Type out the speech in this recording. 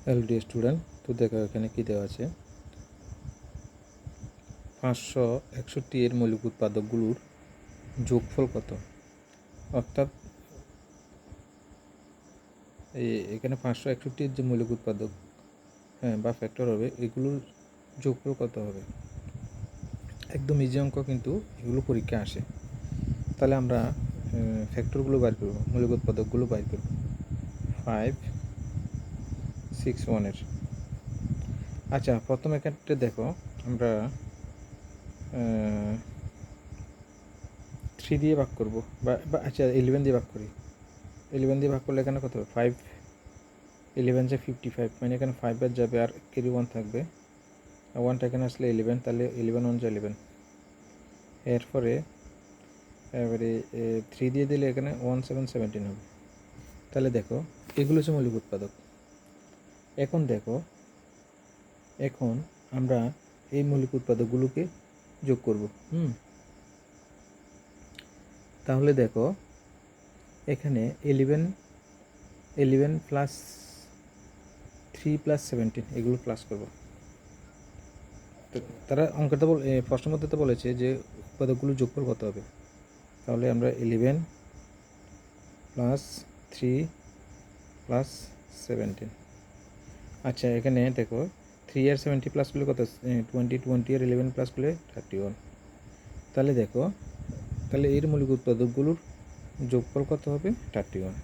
Hello dear student, তো দেখো এখানে কি দেওয়া আছে 561 এর মৌলিক উৎপাদকগুলোর যোগফল কত। অর্থাৎ এখানে 561 যে মৌলিক উৎপাদক বা ফ্যাক্টর হবে, এগুলোর যোগফল কত হবে। একদম ইজি অঙ্ক, কিন্তু এগুলো পরীক্ষা আসে। তাহলে আমরা ফ্যাক্টরগুলো বাইর করব, মৌলিক উৎপাদকগুলো বাইর করব। 561 আচ্ছা, প্রথম এখানটা দেখো আমরা 3 দিয়ে ভাগ করব, বা আচ্ছা 11 দিয়ে ভাগ করি। 11 দিয়ে ভাগ করলে এখানে কত হবে? 5 11 যে 55, মানে এখানে 5 বাদ যাবে আর কেরি 1 থাকবে। আর 1টা এখানে আসলে 11, তাহলে 11 1 যা 11। এরপরে এবারে 3 দিয়ে দিলে এখানে 17 হবে। তাহলে দেখো এগুলো হচ্ছে মৌলিক উৎপাদক। এখন দেখো, এখন আমরা এই মৌলিক উৎপাদকগুলোকে যোগ করব। তাহলে দেখো এখানে 11 প্লাস 3 প্লাস 17 এগুলো প্লাস করব। তো তারা অঙ্কটা প্রশ্নের মধ্যে তো বলেছে যে উৎপাদকগুলো যোগফল কত হবে। তাহলে আমরা 11 প্লাস 3 প্লাস 17। আচ্ছা, এখানে দেখো 3 আর 70 প্লাস করলে কত? 20 আর 11 প্লাস করলে 31। তাহলে দেখো, তাহলে এর মৌলিক উৎপাদকগুলোর যোগফল কত হবে? 31।